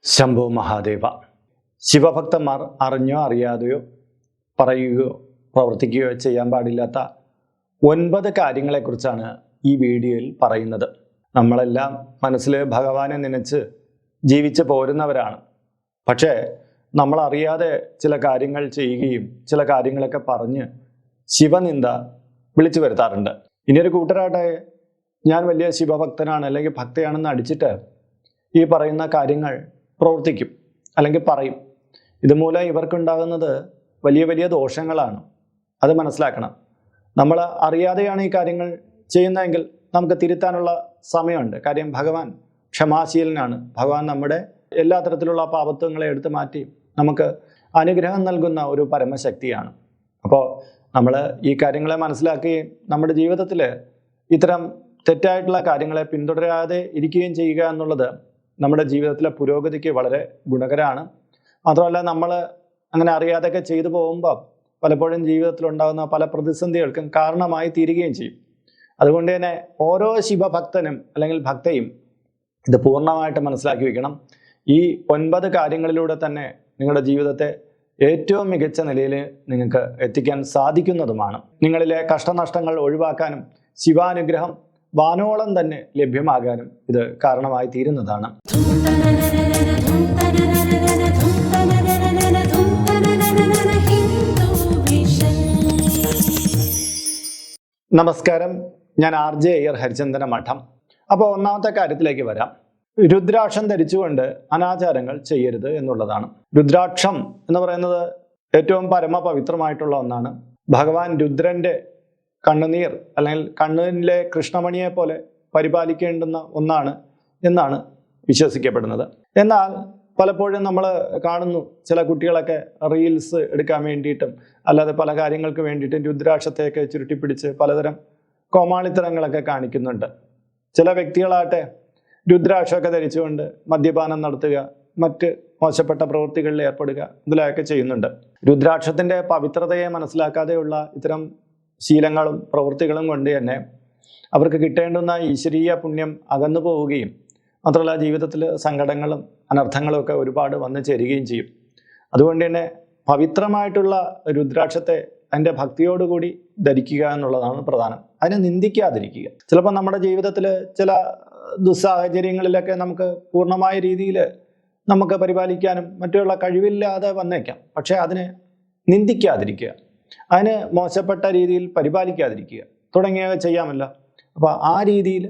ശംഭോ മഹാദേവ. ശിവഭക്തന്മാർ അറിഞ്ഞോ അറിയാതെയോ പറയുകയോ പ്രവർത്തിക്കുകയോ ചെയ്യാൻ പാടില്ലാത്ത 9 കാര്യങ്ങളെക്കുറിച്ചാണ് ഈ വീഡിയോയിൽ പറയുന്നത്. നമ്മളെല്ലാം മനസ്സിൽ ഭഗവാനെ നനച്ച് ജീവിച്ച് പോരുന്നവരാണ്. പക്ഷേ നമ്മളറിയാതെ ചില കാര്യങ്ങൾ ചെയ്യുകയും ചില കാര്യങ്ങളൊക്കെ പറഞ്ഞ് ശിവനിന്ദ വിളിച്ചു വരുത്താറുണ്ട്. ഇനിയൊരു കൂട്ടരാട്ടെ ഞാൻ വലിയ ശിവഭക്തനാണ് അല്ലെങ്കിൽ ഭക്തയാണെന്ന് അടിച്ചിട്ട് ഈ പറയുന്ന കാര്യങ്ങൾ പ്രവർത്തിക്കും അല്ലെങ്കിൽ പറയും. ഇതുമൂലം ഇവർക്കുണ്ടാകുന്നത് വലിയ വലിയ ദോഷങ്ങളാണ്. അത് മനസ്സിലാക്കണം. നമ്മൾ അറിയാതെയാണ് ഈ കാര്യങ്ങൾ ചെയ്യുന്നതെങ്കിൽ നമുക്ക് തിരുത്താനുള്ള സമയമുണ്ട്. കാര്യം ഭഗവാൻ ക്ഷമാശീലനാണ്. ഭഗവാൻ നമ്മുടെ എല്ലാ തരത്തിലുള്ള പാപത്വങ്ങളെ എടുത്തു മാറ്റി നമുക്ക് അനുഗ്രഹം നൽകുന്ന ഒരു പരമശക്തിയാണ്. അപ്പോൾ നമ്മൾ ഈ കാര്യങ്ങളെ മനസ്സിലാക്കുകയും നമ്മുടെ ജീവിതത്തിൽ ഇത്തരം തെറ്റായിട്ടുള്ള കാര്യങ്ങളെ പിന്തുടരാതെ ഇരിക്കുകയും ചെയ്യുക എന്നുള്ളത് നമ്മുടെ ജീവിതത്തിലെ പുരോഗതിക്ക് വളരെ ഗുണകരമാണ്. മാത്രമല്ല നമ്മൾ അങ്ങനെ അറിയാതെയൊക്കെ ചെയ്തു പോകുമ്പോൾ പലപ്പോഴും ജീവിതത്തിലുണ്ടാകുന്ന പല പ്രതിസന്ധികൾക്കും കാരണമായി തീരുകയും ചെയ്യും. അതുകൊണ്ട് തന്നെ ഓരോ ശിവഭക്തനും അല്ലെങ്കിൽ ഭക്തയും ഇത് പൂർണ്ണമായിട്ട് മനസ്സിലാക്കി വയ്ക്കണം. ഈ 9 കാര്യങ്ങളിലൂടെ തന്നെ നിങ്ങളുടെ ജീവിതത്തെ ഏറ്റവും മികച്ച നിലയിൽ നിങ്ങൾക്ക് എത്തിക്കാൻ സാധിക്കുന്നതുമാണ്. നിങ്ങളിലെ കഷ്ടനഷ്ടങ്ങൾ ഒഴിവാക്കാനും ശിവാനുഗ്രഹം വാനോളം തന്നെ ലഭ്യമാകാനും ഇത് കാരണമായി തീരുന്നതാണ്. നമസ്കാരം, ഞാൻ RJ അയ്യർ ഹരിചന്ദന മഠം. അപ്പോൾ ഒന്നാമത്തെ കാര്യത്തിലേക്ക് വരാം. രുദ്രാക്ഷം ധരിച്ചുകൊണ്ട് അനാചാരങ്ങൾ ചെയ്യരുത് എന്നുള്ളതാണ്. രുദ്രാക്ഷം എന്ന് പറയുന്നത് ഏറ്റവും പരമപവിത്രമായിട്ടുള്ള ഒന്നാണ്. ഭഗവാൻ രുദ്രന്റെ കണ്ണുനീർ അല്ലെങ്കിൽ കണ്ണിലെ കൃഷ്ണമണിയെ പോലെ പരിപാലിക്കേണ്ടുന്ന ഒന്നാണ് എന്നാണ് വിശ്വസിക്കപ്പെടുന്നത്. എന്നാൽ പലപ്പോഴും നമ്മൾ കാണുന്നു ചില കുട്ടികളൊക്കെ റീൽസ് എടുക്കാൻ വേണ്ടിയിട്ടും അല്ലാതെ പല കാര്യങ്ങൾക്ക് വേണ്ടിയിട്ടും രുദ്രാക്ഷത്തെയൊക്കെ ചുരുട്ടിപ്പിടിച്ച് പലതരം കോമാളിത്തരങ്ങളൊക്കെ കാണിക്കുന്നുണ്ട്. ചില വ്യക്തികളാകട്ടെ രുദ്രാക്ഷമൊക്കെ ധരിച്ചുകൊണ്ട് മദ്യപാനം നടത്തുക, മറ്റ് മോശപ്പെട്ട പ്രവൃത്തികളിൽ ഏർപ്പെടുക, ഇതിലൊക്കെ ചെയ്യുന്നുണ്ട്. രുദ്രാക്ഷത്തിൻ്റെ പവിത്രതയെ മനസ്സിലാക്കാതെയുള്ള ഇത്തരം ശീലങ്ങളും പ്രവൃത്തികളും കൊണ്ട് തന്നെ അവർക്ക് കിട്ടേണ്ടുന്ന ഈശ്വരീയ പുണ്യം അകന്നു പോവുകയും മാത്രമല്ല ജീവിതത്തിൽ സങ്കടങ്ങളും അനർത്ഥങ്ങളും ഒക്കെ ഒരുപാട് വന്നു ചേരുകയും ചെയ്യും. അതുകൊണ്ട് തന്നെ പവിത്രമായിട്ടുള്ള രുദ്രാക്ഷത്തെ അതിൻ്റെ ഭക്തിയോടുകൂടി ധരിക്കുക എന്നുള്ളതാണ് പ്രധാനം. അതിനെ നിന്ദിക്കാതിരിക്കുക. ചിലപ്പോൾ നമ്മുടെ ജീവിതത്തിൽ ചില ദുസ്സാഹചര്യങ്ങളിലൊക്കെ നമുക്ക് പൂർണ്ണമായ രീതിയിൽ നമുക്ക് പരിപാലിക്കാനും മറ്റുള്ള കഴിവില്ലാതെ വന്നേക്കാം. പക്ഷേ അതിനെ നിന്ദിക്കാതിരിക്കുക, അതിന് മോശപ്പെട്ട രീതിയിൽ പരിപാലിക്കാതിരിക്കുക തുടങ്ങിയവ ചെയ്യാമല്ലോ. അപ്പോൾ ആ രീതിയിൽ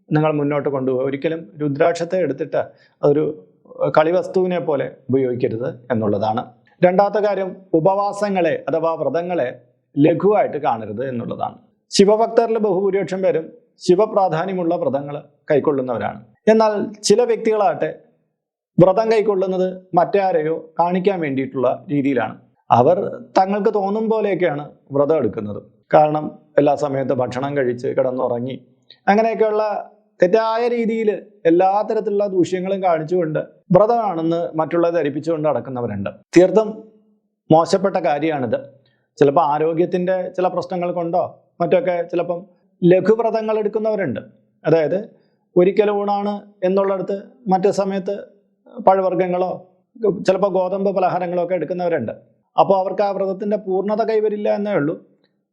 നിങ്ങൾ മുന്നോട്ട് കൊണ്ടുപോകുക. ഒരിക്കലും രുദ്രാക്ഷത്തെ എടുത്തിട്ട് അതൊരു കളിവസ്തുവിനെ പോലെ ഉപയോഗിക്കരുത് എന്നുള്ളതാണ്. രണ്ടാമത്തെ കാര്യം, ഉപവാസങ്ങളെ അഥവാ വ്രതങ്ങളെ ലഘുവായിട്ട് കാണരുത് എന്നുള്ളതാണ്. ശിവഭക്തരിൽ ബഹുഭൂരിപക്ഷം പേരും ശിവപ്രാധാന്യമുള്ള വ്രതങ്ങൾ കൈക്കൊള്ളുന്നവരാണ്. എന്നാൽ ചില വ്യക്തികളാകട്ടെ വ്രതം കൈക്കൊള്ളുന്നത് മറ്റാരെയോ കാണിക്കാൻ വേണ്ടിയിട്ടുള്ള രീതിയിലാണ്. അവർ തങ്ങൾക്ക് തോന്നും പോലെയൊക്കെയാണ് വ്രതം എടുക്കുന്നത്. കാരണം എല്ലാ സമയത്ത് ഭക്ഷണം കഴിച്ച് കിടന്നുറങ്ങി അങ്ങനെയൊക്കെയുള്ള തെറ്റായ രീതിയിൽ എല്ലാ തരത്തിലുള്ള ദൂഷ്യങ്ങളും കാണിച്ചുകൊണ്ട് വ്രതമാണെന്ന് മറ്റുള്ളവരെ ധരിപ്പിച്ചുകൊണ്ട് നടക്കുന്നവരുണ്ട്. തീർത്തും മോശപ്പെട്ട കാര്യമാണിത്. ചിലപ്പോൾ ആരോഗ്യത്തിൻ്റെ ചില പ്രശ്നങ്ങൾ കൊണ്ടോ മറ്റൊക്കെ ചിലപ്പം ലഘുവ്രതങ്ങൾ എടുക്കുന്നവരുണ്ട്. അതായത് ഒരിക്കൽ ഊണാണ് എന്നുള്ളിടത്ത് മറ്റു സമയത്ത് പഴവർഗ്ഗങ്ങളോ ചിലപ്പോൾ ഗോതമ്പ് പലഹാരങ്ങളോ ഒക്കെ എടുക്കുന്നവരുണ്ട്. അപ്പോൾ അവർക്ക് ആ വ്രതത്തിൻ്റെ പൂർണ്ണത കൈവരില്ല എന്നേ ഉള്ളൂ,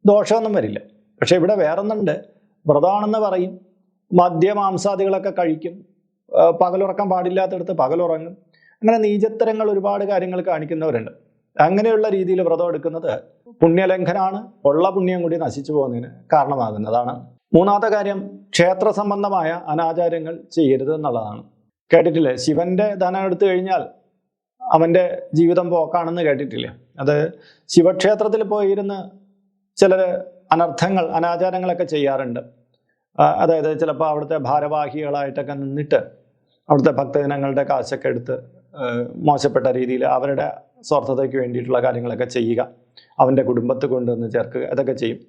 ദോഷമൊന്നും വരില്ല. പക്ഷെ ഇവിടെ വേറൊന്നുണ്ട്. വ്രതമാണെന്ന് പറയും, മദ്യമാംസാദികളൊക്കെ കഴിക്കും, പകലുറക്കം പാടില്ലാത്തടത്ത് പകലുറങ്ങും, അങ്ങനെ നീചത്തരങ്ങൾ ഒരുപാട് കാര്യങ്ങൾ കാണിക്കുന്നവരുണ്ട്. അങ്ങനെയുള്ള രീതിയിൽ വ്രതം എടുക്കുന്നത് പുണ്യലംഘനാണ്, ഉള്ള പുണ്യം കൂടി നശിച്ചു പോകുന്നതിന് കാരണമാകുന്നതാണ്. മൂന്നാമത്തെ കാര്യം, ക്ഷേത്ര സംബന്ധമായ അനാചാരങ്ങൾ ചെയ്യരുത് എന്നുള്ളതാണ്. കേട്ടിട്ടില്ലേ, ശിവന്റെ ധനം എടുത്തു കഴിഞ്ഞാൽ അവൻ്റെ ജീവിതം പോക്കാണെന്ന് കേട്ടിട്ടില്ലേ? അത് ശിവക്ഷേത്രത്തിൽ പോയിരുന്ന് ചിലർ അനർത്ഥങ്ങൾ അനാചാരങ്ങളൊക്കെ ചെയ്യാറുണ്ട്. അതായത് ചിലപ്പോൾ അവിടുത്തെ ഭാരവാഹികളായിട്ടൊക്കെ നിന്നിട്ട് അവിടുത്തെ ഭക്തജനങ്ങളുടെ കാശൊക്കെ എടുത്ത് മോശപ്പെട്ട രീതിയിൽ അവരുടെ സ്വാർത്ഥതയ്ക്ക് വേണ്ടിയിട്ടുള്ള കാര്യങ്ങളൊക്കെ ചെയ്യുക, അവൻ്റെ കുടുംബത്തെ കൊണ്ടുവന്ന് ചേർക്കുക, അതൊക്കെ ചെയ്യും.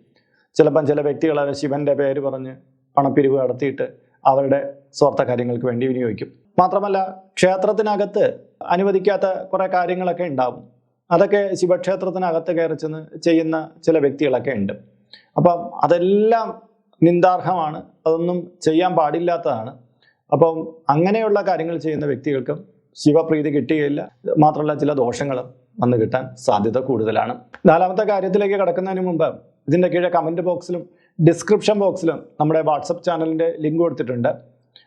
ചിലപ്പം ചില വ്യക്തികൾ ശിവൻ്റെ പേര് പറഞ്ഞ് പണപ്പിരിവ് നടത്തിയിട്ട് അവരുടെ സ്വാർത്ഥ കാര്യങ്ങൾക്ക് വേണ്ടി വിനിയോഗിക്കും. മാത്രമല്ല ക്ഷേത്രത്തിനകത്ത് അനുവദിക്കാത്ത കുറേ കാര്യങ്ങളൊക്കെ ഉണ്ടാവും. അതൊക്കെ ശിവക്ഷേത്രത്തിനകത്ത് കയറി ചെന്ന് ചെയ്യുന്ന ചില വ്യക്തികളൊക്കെ ഉണ്ട്. അപ്പം അതെല്ലാം നിന്ദാർഹമാണ്, അതൊന്നും ചെയ്യാൻ പാടില്ലാത്തതാണ്. അപ്പം അങ്ങനെയുള്ള കാര്യങ്ങൾ ചെയ്യുന്ന വ്യക്തികൾക്കും ശിവപ്രീതി കിട്ടുകയില്ല. മാത്രമല്ല ചില ദോഷങ്ങളും വന്നു കിട്ടാൻ സാധ്യത കൂടുതലാണ്. നാലാമത്തെ കാര്യത്തിലേക്ക് കടക്കുന്നതിന് മുമ്പ് ഇതിൻ്റെ കീഴെ കമൻറ്റ് ബോക്സിലും ഡിസ്ക്രിപ്ഷൻ ബോക്സിലും നമ്മുടെ വാട്സപ്പ് ചാനലിൻ്റെ ലിങ്ക് കൊടുത്തിട്ടുണ്ട്.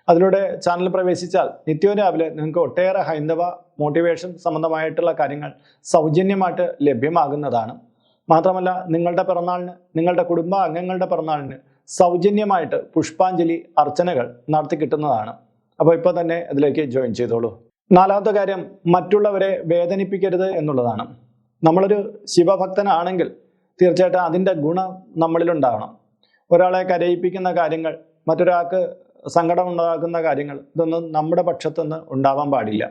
അതിലൂടെ ചാനൽ പ്രവേശിച്ചാൽ നിത്യവും രാവിലെ നിങ്ങൾക്ക് ഒട്ടേറെ ഹൈന്ദവ മോട്ടിവേഷൻ സംബന്ധമായിട്ടുള്ള കാര്യങ്ങൾ സൗജന്യമായിട്ട് ലഭ്യമാകുന്നതാണ്. മാത്രമല്ല നിങ്ങളുടെ പിറന്നാളിന്, നിങ്ങളുടെ കുടുംബ അംഗങ്ങളുടെ പിറന്നാളിന് സൗജന്യമായിട്ട് പുഷ്പാഞ്ജലി അർച്ചനകൾ നടത്തി കിട്ടുന്നതാണ്. അപ്പോൾ ഇപ്പോൾ തന്നെ അതിലേക്ക് ജോയിൻ ചെയ്തോളൂ. നാലാമത്തെ കാര്യം, മറ്റുള്ളവരെ വേദനിപ്പിക്കരുത് എന്നുള്ളതാണ്. നമ്മളൊരു ശിവഭക്തനാണെങ്കിൽ തീർച്ചയായിട്ടും അതിൻ്റെ ഗുണം നമ്മളിലുണ്ടാകണം. ഒരാളെ കരയിപ്പിക്കുന്ന കാര്യങ്ങൾ, മറ്റൊരാൾക്ക് സങ്കടം ഉണ്ടാക്കുന്ന കാര്യങ്ങൾ, ഇതൊന്നും നമ്മുടെ പക്ഷത്തുനിന്ന് ഉണ്ടാവാൻ പാടില്ല.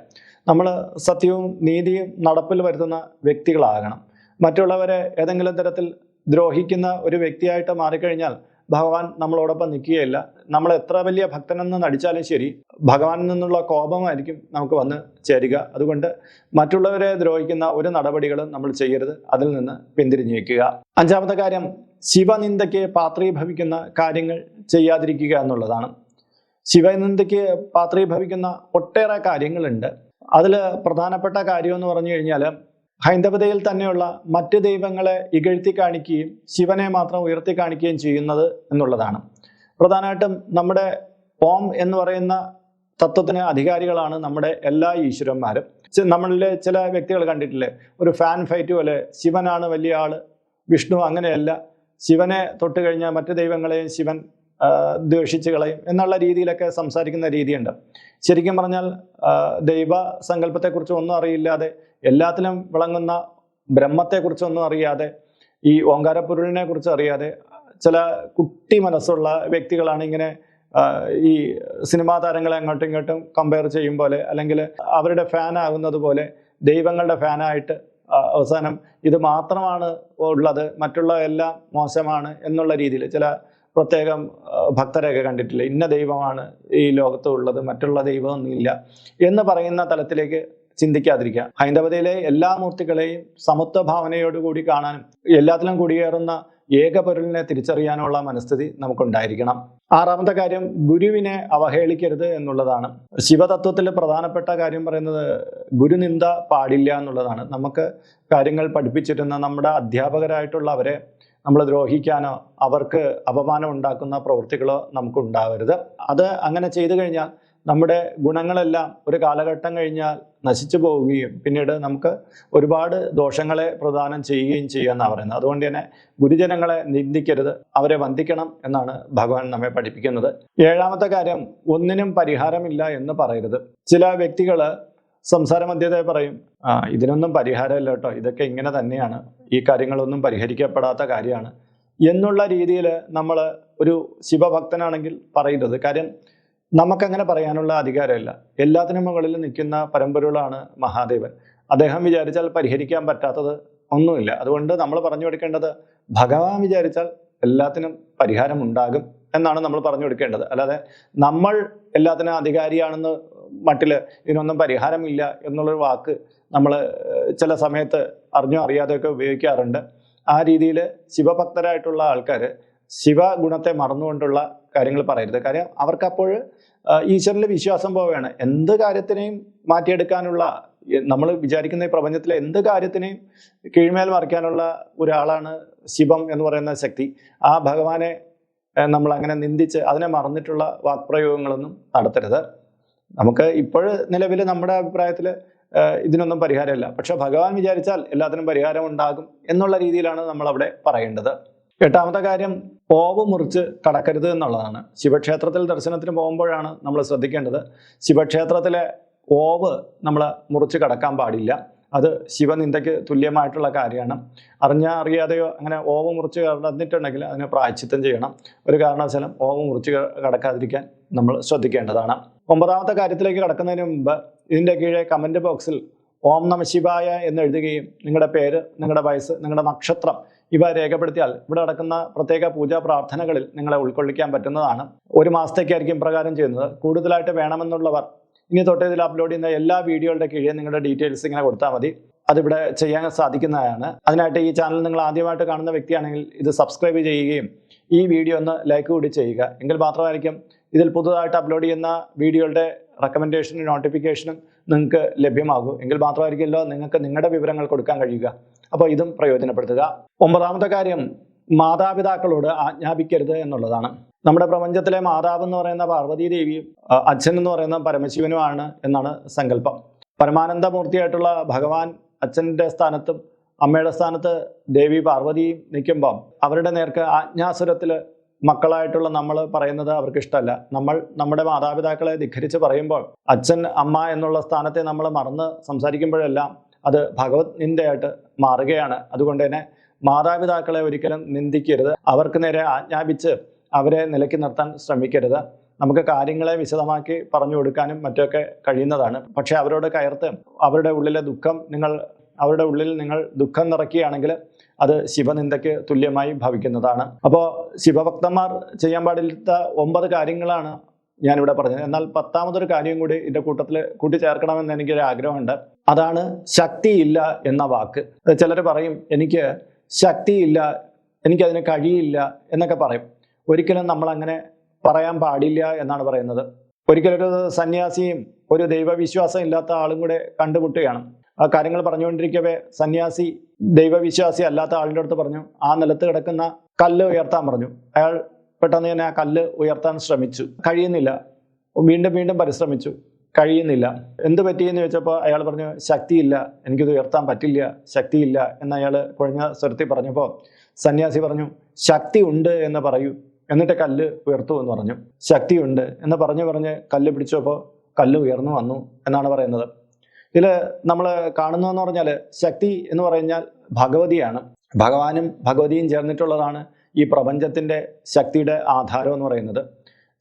നമ്മൾ സത്യവും നീതിയും നടപ്പിൽ വരുത്തുന്ന വ്യക്തികളാകണം. മറ്റുള്ളവരെ ഏതെങ്കിലും തരത്തിൽ ദ്രോഹിക്കുന്ന ഒരു വ്യക്തിയായിട്ട് മാറിക്കഴിഞ്ഞാൽ ഭഗവാൻ നമ്മളോടൊപ്പം നിൽക്കുകയില്ല. നമ്മൾ എത്ര വലിയ ഭക്തനെന്ന് നടിച്ചാലും ശരി, ഭഗവാനിൽ നിന്നുള്ള കോപമായിരിക്കും നമുക്ക് വന്ന് ചേരുക. അതുകൊണ്ട് മറ്റുള്ളവരെ ദ്രോഹിക്കുന്ന ഒരു നടപടികളും നമ്മൾ ചെയ്യരുത്, അതിൽ നിന്ന് പിന്തിരിഞ്ഞു വയ്ക്കുക. അഞ്ചാമത്തെ കാര്യം, ശിവനിന്ദയ്ക്ക് പാത്രീഭവിക്കുന്ന കാര്യങ്ങൾ ചെയ്യാതിരിക്കുക എന്നുള്ളതാണ്. ശിവനിന്ദയ്ക്ക് പാത്രീഭവിക്കുന്ന ഒട്ടേറെ കാര്യങ്ങളുണ്ട്. അതിൽ പ്രധാനപ്പെട്ട കാര്യം എന്ന് പറഞ്ഞു കഴിഞ്ഞാൽ ഹൈന്ദവതയിൽ തന്നെയുള്ള മറ്റ് ദൈവങ്ങളെ ഇകഴ്ത്തി കാണിക്കുകയും ശിവനെ മാത്രം ഉയർത്തി കാണിക്കുകയും ചെയ്യുന്നത് എന്നുള്ളതാണ്. പ്രധാനമായിട്ടും നമ്മുടെ ഓം എന്ന് പറയുന്ന തത്വത്തിന് അധികാരികളാണ് നമ്മുടെ എല്ലാ ഈശ്വരന്മാരും. നമ്മളിലെ ചില വ്യക്തികൾ കണ്ടിട്ടില്ലേ, ഒരു ഫാൻ ഫൈറ്റ് പോലെ ശിവനാണ് വലിയ ആള്, വിഷ്ണു അങ്ങനെയല്ല, ശിവനെ തൊട്ട് കഴിഞ്ഞാൽ മറ്റ് ദൈവങ്ങളെയും ശിവൻ ദ്വേഷിച്ച് കളയും എന്നുള്ള രീതിയിലൊക്കെ സംസാരിക്കുന്ന രീതിയുണ്ട്. ശരിക്കും പറഞ്ഞാൽ ദൈവ സങ്കല്പത്തെക്കുറിച്ച് ഒന്നും അറിയില്ലാതെ, എല്ലാത്തിലും വിളങ്ങുന്ന ബ്രഹ്മത്തെക്കുറിച്ചൊന്നും അറിയാതെ, ഈ ഓങ്കാരപ്പൊരുളിനെ കുറിച്ച് അറിയാതെ ചില കുട്ടി മനസ്സുള്ള വ്യക്തികളാണ് ഇങ്ങനെ ഈ സിനിമാ താരങ്ങളെ അങ്ങോട്ടും ഇങ്ങോട്ടും കമ്പയർ ചെയ്യും പോലെ, അല്ലെങ്കിൽ അവരുടെ ഫാനാകുന്നത് പോലെ ദൈവങ്ങളുടെ ഫാനായിട്ട് അവസാനം ഇത് മാത്രമാണ് ഉള്ളത്, മറ്റുള്ള എല്ലാം മോശമാണ് എന്നുള്ള രീതിയിൽ ചില പ്രത്യേകം ഭക്തരെയൊക്കെ കണ്ടിട്ടില്ല, ഇന്ന ദൈവമാണ് ഈ ലോകത്ത് ഉള്ളത്, മറ്റുള്ള ദൈവമൊന്നുമില്ല എന്ന് പറയുന്ന തലത്തിലേക്ക് ചിന്തിക്കാതിരിക്കുക. ഹൈന്ദവതയിലെ എല്ലാ മൂർത്തികളെയും സമത്വ ഭാവനയോടുകൂടി കാണാനും എല്ലാത്തിലും കുടിയേറുന്ന ഏകപൊരുളിനെ തിരിച്ചറിയാനുള്ള മനസ്ഥിതി നമുക്കുണ്ടായിരിക്കണം. ആറാമത്തെ കാര്യം, ഗുരുവിനെ അവഹേളിക്കരുത് എന്നുള്ളതാണ്. ശിവതത്വത്തിൽ പ്രധാനപ്പെട്ട കാര്യം പറയുന്നത് ഗുരുനിന്ദ പാടില്ല എന്നുള്ളതാണ്. നമുക്ക് കാര്യങ്ങൾ പഠിപ്പിച്ചിരുന്ന നമ്മുടെ അധ്യാപകരായിട്ടുള്ളവരെ നമ്മൾ ദ്രോഹിക്കാനോ അവർക്ക് അപമാനം ഉണ്ടാക്കുന്ന പ്രവൃത്തികളോ നമുക്കുണ്ടാവരുത്. അത് അങ്ങനെ ചെയ്തു കഴിഞ്ഞാൽ നമ്മുടെ ഗുണങ്ങളെല്ലാം ഒരു കാലഘട്ടം കഴിഞ്ഞാൽ നശിച്ചു പോവുകയും പിന്നീട് നമുക്ക് ഒരുപാട് ദോഷങ്ങളെ പ്രദാനം ചെയ്യുകയും ചെയ്യുമെന്നാണ് പറയുന്നത്. അതുകൊണ്ട് തന്നെ ഗുരുജനങ്ങളെ നിന്ദിക്കരുത്, അവരെ വന്ദിക്കണം എന്നാണ് ഭഗവാൻ നമ്മെ പഠിപ്പിക്കുന്നത്. ഏഴാമത്തെ കാര്യം, ഒന്നിനും പരിഹാരമില്ല എന്ന് പറയരുത്. ചില വ്യക്തികൾ സംസാര മധ്യത്തെ പറയും, ഇതിനൊന്നും പരിഹാരമില്ല കേട്ടോ, ഇതൊക്കെ ഇങ്ങനെ തന്നെയാണ്, ഈ കാര്യങ്ങളൊന്നും പരിഹരിക്കപ്പെടാത്ത കാര്യമാണ് എന്നുള്ള രീതിയിൽ നമ്മൾ ഒരു ശിവഭക്തനാണെങ്കിൽ പറയരുത്. കാര്യം നമുക്കങ്ങനെ പറയാനുള്ള അധികാരമില്ല. എല്ലാത്തിനും മുകളിൽ നിൽക്കുന്ന പരമ്പൊരുളാണ് മഹാദേവൻ. അദ്ദേഹം വിചാരിച്ചാൽ പരിഹരിക്കാൻ പറ്റാത്തത് ഒന്നുമില്ല. അതുകൊണ്ട് നമ്മൾ പറഞ്ഞു കൊടുക്കേണ്ടത് ഭഗവാൻ വിചാരിച്ചാൽ എല്ലാത്തിനും പരിഹാരം ഉണ്ടാകും എന്നാണ് നമ്മൾ പറഞ്ഞു കൊടുക്കേണ്ടത്. അല്ലാതെ നമ്മൾ എല്ലാത്തിനും അധികാരിയാണെന്ന് മട്ടിൽ ഇതിനൊന്നും പരിഹാരമില്ല എന്നുള്ളൊരു വാക്ക് നമ്മൾ ചില സമയത്ത് അറിഞ്ഞോ അറിയാതെയൊക്കെ ഉപയോഗിക്കാറുണ്ട്. ആ രീതിയിൽ ശിവഭക്തരായിട്ടുള്ള ആൾക്കാർ ശിവഗുണത്തെ മറന്നുകൊണ്ടുള്ള കാര്യങ്ങൾ പറയരുത്. കാര്യം അവർക്കപ്പോൾ ഈശ്വരനിൽ വിശ്വാസം പോവുകയാണ്. എന്ത് കാര്യത്തിനെയും മാറ്റിയെടുക്കാനുള്ള, നമ്മൾ വിചാരിക്കുന്ന ഈ പ്രപഞ്ചത്തിലെ എന്ത് കാര്യത്തിനെയും കീഴ്മേൽ മറിക്കാനുള്ള ഒരാളാണ് ശിവം എന്ന് പറയുന്ന ശക്തി. ആ ഭഗവാനെ നമ്മൾ അങ്ങനെ നിന്ദിച്ച് അതിനെ മറന്നിട്ടുള്ള വാക്പ്രയോഗങ്ങളൊന്നും നടത്തരുത്. നമുക്ക് ഇപ്പോൾ നിലവിൽ നമ്മുടെ അഭിപ്രായത്തിൽ ഇതിനൊന്നും പരിഹാരമില്ല, പക്ഷെ ഭഗവാൻ വിചാരിച്ചാൽ എല്ലാത്തിനും പരിഹാരം ഉണ്ടാകും എന്നുള്ള രീതിയിലാണ് നമ്മൾ അവിടെ പറയേണ്ടത്. എട്ടാമത്തെ കാര്യം, ഓവ് മുറിച്ച് കടക്കരുത് എന്നുള്ളതാണ്. ശിവക്ഷേത്രത്തിൽ ദർശനത്തിന് പോകുമ്പോഴാണ് നമ്മൾ ശ്രദ്ധിക്കേണ്ടത്. ശിവക്ഷേത്രത്തിലെ ഓവ് നമ്മൾ മുറിച്ച് കടക്കാൻ പാടില്ല. അത് ശിവനിന്ദയ്ക്ക് തുല്യമായിട്ടുള്ള കാര്യമാണ്. അറിയാതെയോ അങ്ങനെ ഓവ് മുറിച്ച് കടന്നിട്ടുണ്ടെങ്കിൽ അതിന് പ്രായശ്ചിത്തം ചെയ്യണം. ഒരു കാരണവശാലും ഓവ് മുറിച്ച് കടക്കാതിരിക്കാൻ നമ്മൾ ശ്രദ്ധിക്കേണ്ടതാണ്. ഒമ്പതാമത്തെ കാര്യത്തിലേക്ക് കടക്കുന്നതിന് മുമ്പ് ഇതിൻ്റെ കീഴെ കമൻറ്റ് ബോക്സിൽ ഓം നമ ശിവായ എന്ന് എഴുതുകയും നിങ്ങളുടെ പേര്, നിങ്ങളുടെ വയസ്സ്, നിങ്ങളുടെ നക്ഷത്രം ഇവ രേഖപ്പെടുത്തിയാൽ ഇവിടെ നടക്കുന്ന പ്രത്യേക പൂജാ പ്രാർത്ഥനകളിൽ നിങ്ങളെ ഉൾക്കൊള്ളിക്കാൻ പറ്റുന്നതാണ്. ഒരു മാസത്തേക്കായിരിക്കും പ്രകാരം ചെയ്യുന്നത്. കൂടുതലായിട്ട് വേണമെന്നുള്ളവർ ഇനി തൊട്ട് ഇതിൽ അപ്ലോഡ് ചെയ്യുന്ന എല്ലാ വീഡിയോകളുടെ കീഴേ നിങ്ങളുടെ ഡീറ്റെയിൽസ് ഇങ്ങനെ കൊടുത്താൽ മതി. അതിവിടെ ചെയ്യാൻ സാധിക്കുന്നതാണ്. അതിനായിട്ട് ഈ ചാനൽ നിങ്ങൾ ആദ്യമായിട്ട് കാണുന്ന വ്യക്തിയാണെങ്കിൽ ഇത് സബ്സ്ക്രൈബ് ചെയ്യുകയും ഈ വീഡിയോ ഒന്ന് ലൈക്ക് കൂടി ചെയ്യുക. എങ്കിൽ മാത്രമായിരിക്കും ഇതിൽ പുതുതായിട്ട് അപ്ലോഡ് ചെയ്യുന്ന വീഡിയോയുടെ റെക്കമെൻഡേഷനും നോട്ടിഫിക്കേഷനും നിങ്ങൾക്ക് ലഭ്യമാകൂ. എങ്കിൽ മാത്രമായിരിക്കുമല്ലോ നിങ്ങൾക്ക് നിങ്ങളുടെ വിവരങ്ങൾ കൊടുക്കാൻ കഴിയുക. അപ്പോൾ ഇതും പ്രയോജനപ്പെടുത്തുക. 9ാമത്തെ കാര്യം, മാതാപിതാക്കളോട് ആജ്ഞാപിക്കരുത് എന്നുള്ളതാണ്. നമ്മുടെ പ്രപഞ്ചത്തിലെ മാതാവ് എന്ന് പറയുന്ന പാർവതീ ദേവിയും അച്ഛൻ എന്ന് പറയുന്ന പരമശിവനുമാണ് എന്നാണ് സങ്കല്പം. പരമാനന്ദമൂർത്തിയായിട്ടുള്ള ഭഗവാൻ അച്ഛൻ്റെ സ്ഥാനത്തും അമ്മയുടെ സ്ഥാനത്ത് ദേവി പാർവതിയും നിൽക്കുമ്പം അവരുടെ നേർക്ക് ആജ്ഞാസുരത്തിൽ മക്കളായിട്ടുള്ള നമ്മൾ പറയുന്നത് അവർക്ക് ഇഷ്ടമല്ല. നമ്മൾ നമ്മുടെ മാതാപിതാക്കളെ ധിഖരിച്ച് പറയുമ്പോൾ അച്ഛൻ അമ്മ എന്നുള്ള സ്ഥാനത്തെ നമ്മൾ മറന്ന് സംസാരിക്കുമ്പോഴെല്ലാം അത് ഭഗവത് നിന്ദയായിട്ട് മാറുകയാണ്. അതുകൊണ്ട് തന്നെ മാതാപിതാക്കളെ ഒരിക്കലും നിന്ദിക്കരുത്. അവർക്ക് നേരെ ആജ്ഞാപിച്ച് അവരെ നിലയ്ക്ക് നിർത്താൻ ശ്രമിക്കരുത്. നമുക്ക് കാര്യങ്ങളെ വിശദമാക്കി പറഞ്ഞു കൊടുക്കാനും മറ്റൊക്കെ കഴിയുന്നതാണ്. പക്ഷെ അവരോട് കയർത്ത് അവരുടെ ഉള്ളിലെ അവരുടെ ഉള്ളിൽ നിങ്ങൾ ദുഃഖം നിറയ്ക്കുകയാണെങ്കിൽ അത് ശിവനിന്ദയ്ക്ക് തുല്യമായി ഭവിക്കുന്നതാണ്. അപ്പോൾ ശിവഭക്തന്മാർ ചെയ്യാൻ പാടില്ലാത്ത 9 കാര്യങ്ങളാണ് ഞാനിവിടെ പറഞ്ഞത്. എന്നാൽ 10ാമതൊരു കാര്യം കൂടി ഇതിൻ്റെ കൂട്ടത്തിൽ കൂട്ടിച്ചേർക്കണമെന്ന് എനിക്കൊരു ആഗ്രഹമുണ്ട്. അതാണ് ശക്തിയില്ല എന്ന വാക്ക്. ചിലർ പറയും എനിക്ക് ശക്തിയില്ല, എനിക്കതിന് കഴിയില്ല എന്നൊക്കെ പറയും. ഒരിക്കലും നമ്മൾ അങ്ങനെ പറയാൻ പാടില്ല എന്നാണ് പറയുന്നത്. ഒരിക്കലൊരു സന്യാസിയും ഒരു ദൈവവിശ്വാസം ഇല്ലാത്ത ആളും കൂടെ കണ്ടുമുട്ടുകയാണ്. ആ കാര്യങ്ങൾ പറഞ്ഞുകൊണ്ടിരിക്കവേ സന്യാസി ദൈവവിശ്വാസി അല്ലാത്ത ആളിൻ്റെ അടുത്ത് പറഞ്ഞു, ആ നിലത്ത് കിടക്കുന്ന കല്ല് ഉയർത്താൻ പറഞ്ഞു. അയാൾ പെട്ടെന്ന് തന്നെ ആ കല്ല് ഉയർത്താൻ ശ്രമിച്ചു, കഴിയുന്നില്ല. വീണ്ടും വീണ്ടും പരിശ്രമിച്ചു, കഴിയുന്നില്ല. എന്ത് പറ്റിയെന്ന് ചോദിച്ചപ്പോൾ അയാൾ പറഞ്ഞു, ശക്തിയില്ല, എനിക്കിത് ഉയർത്താൻ പറ്റില്ല, ശക്തിയില്ല എന്ന് അയാൾ കുഴഞ്ഞ സ്വരത്തിൽ പറഞ്ഞപ്പോൾ സന്യാസി പറഞ്ഞു, ശക്തി ഉണ്ട് എന്ന് പറയൂ, എന്നിട്ട് കല്ല് ഉയർത്തു എന്ന് പറഞ്ഞു. ശക്തിയുണ്ട് എന്ന് പറഞ്ഞ് കല്ല് പിടിച്ചപ്പോൾ കല്ല് ഉയർന്നു വന്നു എന്നാണ് പറയുന്നത്. ഇതിൽ നമ്മൾ കാണുന്നതെന്ന് പറഞ്ഞാൽ ശക്തി എന്ന് പറഞ്ഞാൽ ഭഗവതിയാണ്. ഭഗവാനും ഭഗവതിയും ചേർന്നിട്ടുള്ളതാണ് ഈ പ്രപഞ്ചത്തിൻ്റെ ശക്തിയുടെ ആധാരം എന്ന് പറയുന്നത്.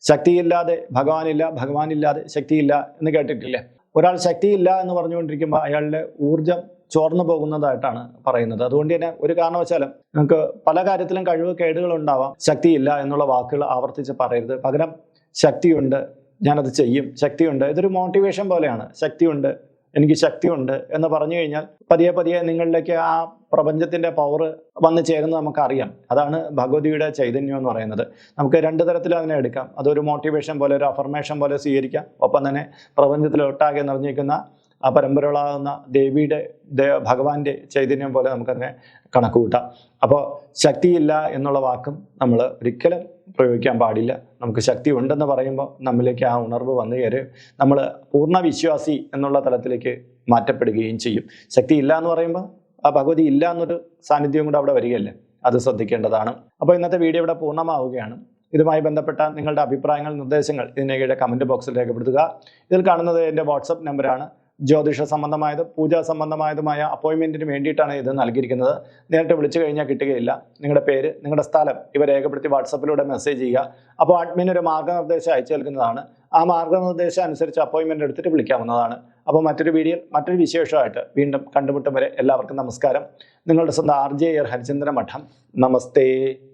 ശക്തിയില്ലാതെ ഭഗവാനില്ല, ഭഗവാനില്ലാതെ ശക്തിയില്ല എന്ന് കേട്ടിട്ടില്ലേ? ഒരാൾ ശക്തിയില്ല എന്ന് പറഞ്ഞുകൊണ്ടിരിക്കുമ്പോൾ അയാളുടെ ഊർജം ചോർന്നു പോകുന്നതായിട്ടാണ് പറയുന്നത്. അതുകൊണ്ട് തന്നെ ഒരു കാരണവശാലും നമുക്ക് പല കാര്യത്തിലും കഴിവ് കേടുകളുണ്ടാവാം. ശക്തിയില്ല എന്നുള്ള വാക്കുകൾ ആവർത്തിച്ച് പറയരുത്. പകരം ശക്തിയുണ്ട്, ഞാനത് ചെയ്യും, ശക്തിയുണ്ട്, ഇതൊരു മോട്ടിവേഷൻ പോലെയാണ്. ശക്തിയുണ്ട്, എനിക്ക് ശക്തിയുണ്ട് എന്ന് പറഞ്ഞു കഴിഞ്ഞാൽ പതിയെ പതിയെ നിങ്ങളിലേക്ക് ആ പ്രപഞ്ചത്തിൻ്റെ പവർ വന്നു ചേരുന്നത് നമുക്കറിയാം. അതാണ് ഭഗവതിയുടെ ചൈതന്യം എന്ന് പറയുന്നത്. നമുക്ക് 2 തരത്തിൽ അതിനെ എടുക്കാം. അതൊരു മോട്ടിവേഷൻ പോലെ, ഒരു അഫർമേഷൻ പോലെ സ്വീകരിക്കാം. ഒപ്പം തന്നെ പ്രപഞ്ചത്തിലൊട്ടാകെ നിറഞ്ഞിരിക്കുന്ന ആ പരമ്പരകളാകുന്ന ഭഗവാന്റെ ചൈതന്യം പോലെ നമുക്കതിനെ കണക്ക് കൂട്ടാം. അപ്പോൾ ശക്തിയില്ല എന്നുള്ള വാക്കും നമ്മൾ ഒരിക്കലും പ്രയോഗിക്കാൻ പാടില്ല. നമുക്ക് ശക്തി ഉണ്ടെന്ന് പറയുമ്പോൾ നമ്മിലേക്ക് ആ ഉണർവ് വന്നു കയറി നമ്മൾ പൂർണ്ണ വിശ്വാസി എന്നുള്ള തലത്തിലേക്ക് മാറ്റപ്പെടുകയും ചെയ്യും. ശക്തി ഇല്ല എന്ന് പറയുമ്പോൾ ആ ഭഗവതി ഇല്ല എന്നൊരു സാന്നിധ്യം കൂടെ അവിടെ വരികയല്ലേ, അത് ശ്രദ്ധിക്കേണ്ടതാണ്. അപ്പോൾ ഇന്നത്തെ വീഡിയോ ഇവിടെ പൂർണ്ണമാവുകയാണ്. ഇതുമായി ബന്ധപ്പെട്ട നിങ്ങളുടെ അഭിപ്രായങ്ങൾ, നിർദ്ദേശങ്ങൾ ഇതിനകയുടെ കമൻറ്റ് ബോക്സിൽ രേഖപ്പെടുത്തുക. ഇതിൽ കാണുന്നത് എൻ്റെ വാട്സപ്പ് നമ്പറാണ്. ജ്യോതിഷ സംബന്ധമായതും പൂജാ സംബന്ധമായതുമായ അപ്പോയിൻമെൻറ്റിന് വേണ്ടിയിട്ടാണ് ഇത് നൽകിയിരിക്കുന്നത്. നേരിട്ട് വിളിച്ചു കഴിഞ്ഞാൽ കിട്ടുകയില്ല. നിങ്ങളുടെ പേര്, നിങ്ങളുടെ സ്ഥലം ഇവ രേഖപ്പെടുത്തി വാട്സപ്പിലൂടെ മെസ്സേജ് ചെയ്യുക. അപ്പോൾ അഡ്മിൻ ഒരു മാർഗ്ഗനിർദ്ദേശം അയച്ചു നൽകുന്നതാണ്. ആ മാർഗ്ഗനിർദ്ദേശം അനുസരിച്ച് അപ്പോയിൻമെൻ്റ് എടുത്തിട്ട് വിളിക്കാവുന്നതാണ്. അപ്പോൾ മറ്റൊരു വീഡിയോയിൽ മറ്റൊരു വിശേഷമായിട്ട് വീണ്ടും കണ്ടുമുട്ടും വരെ എല്ലാവർക്കും നമസ്കാരം. നിങ്ങളുടെ സ്വന്തം RJ ഹരിചന്ദ്ര മഠം. നമസ്തേ.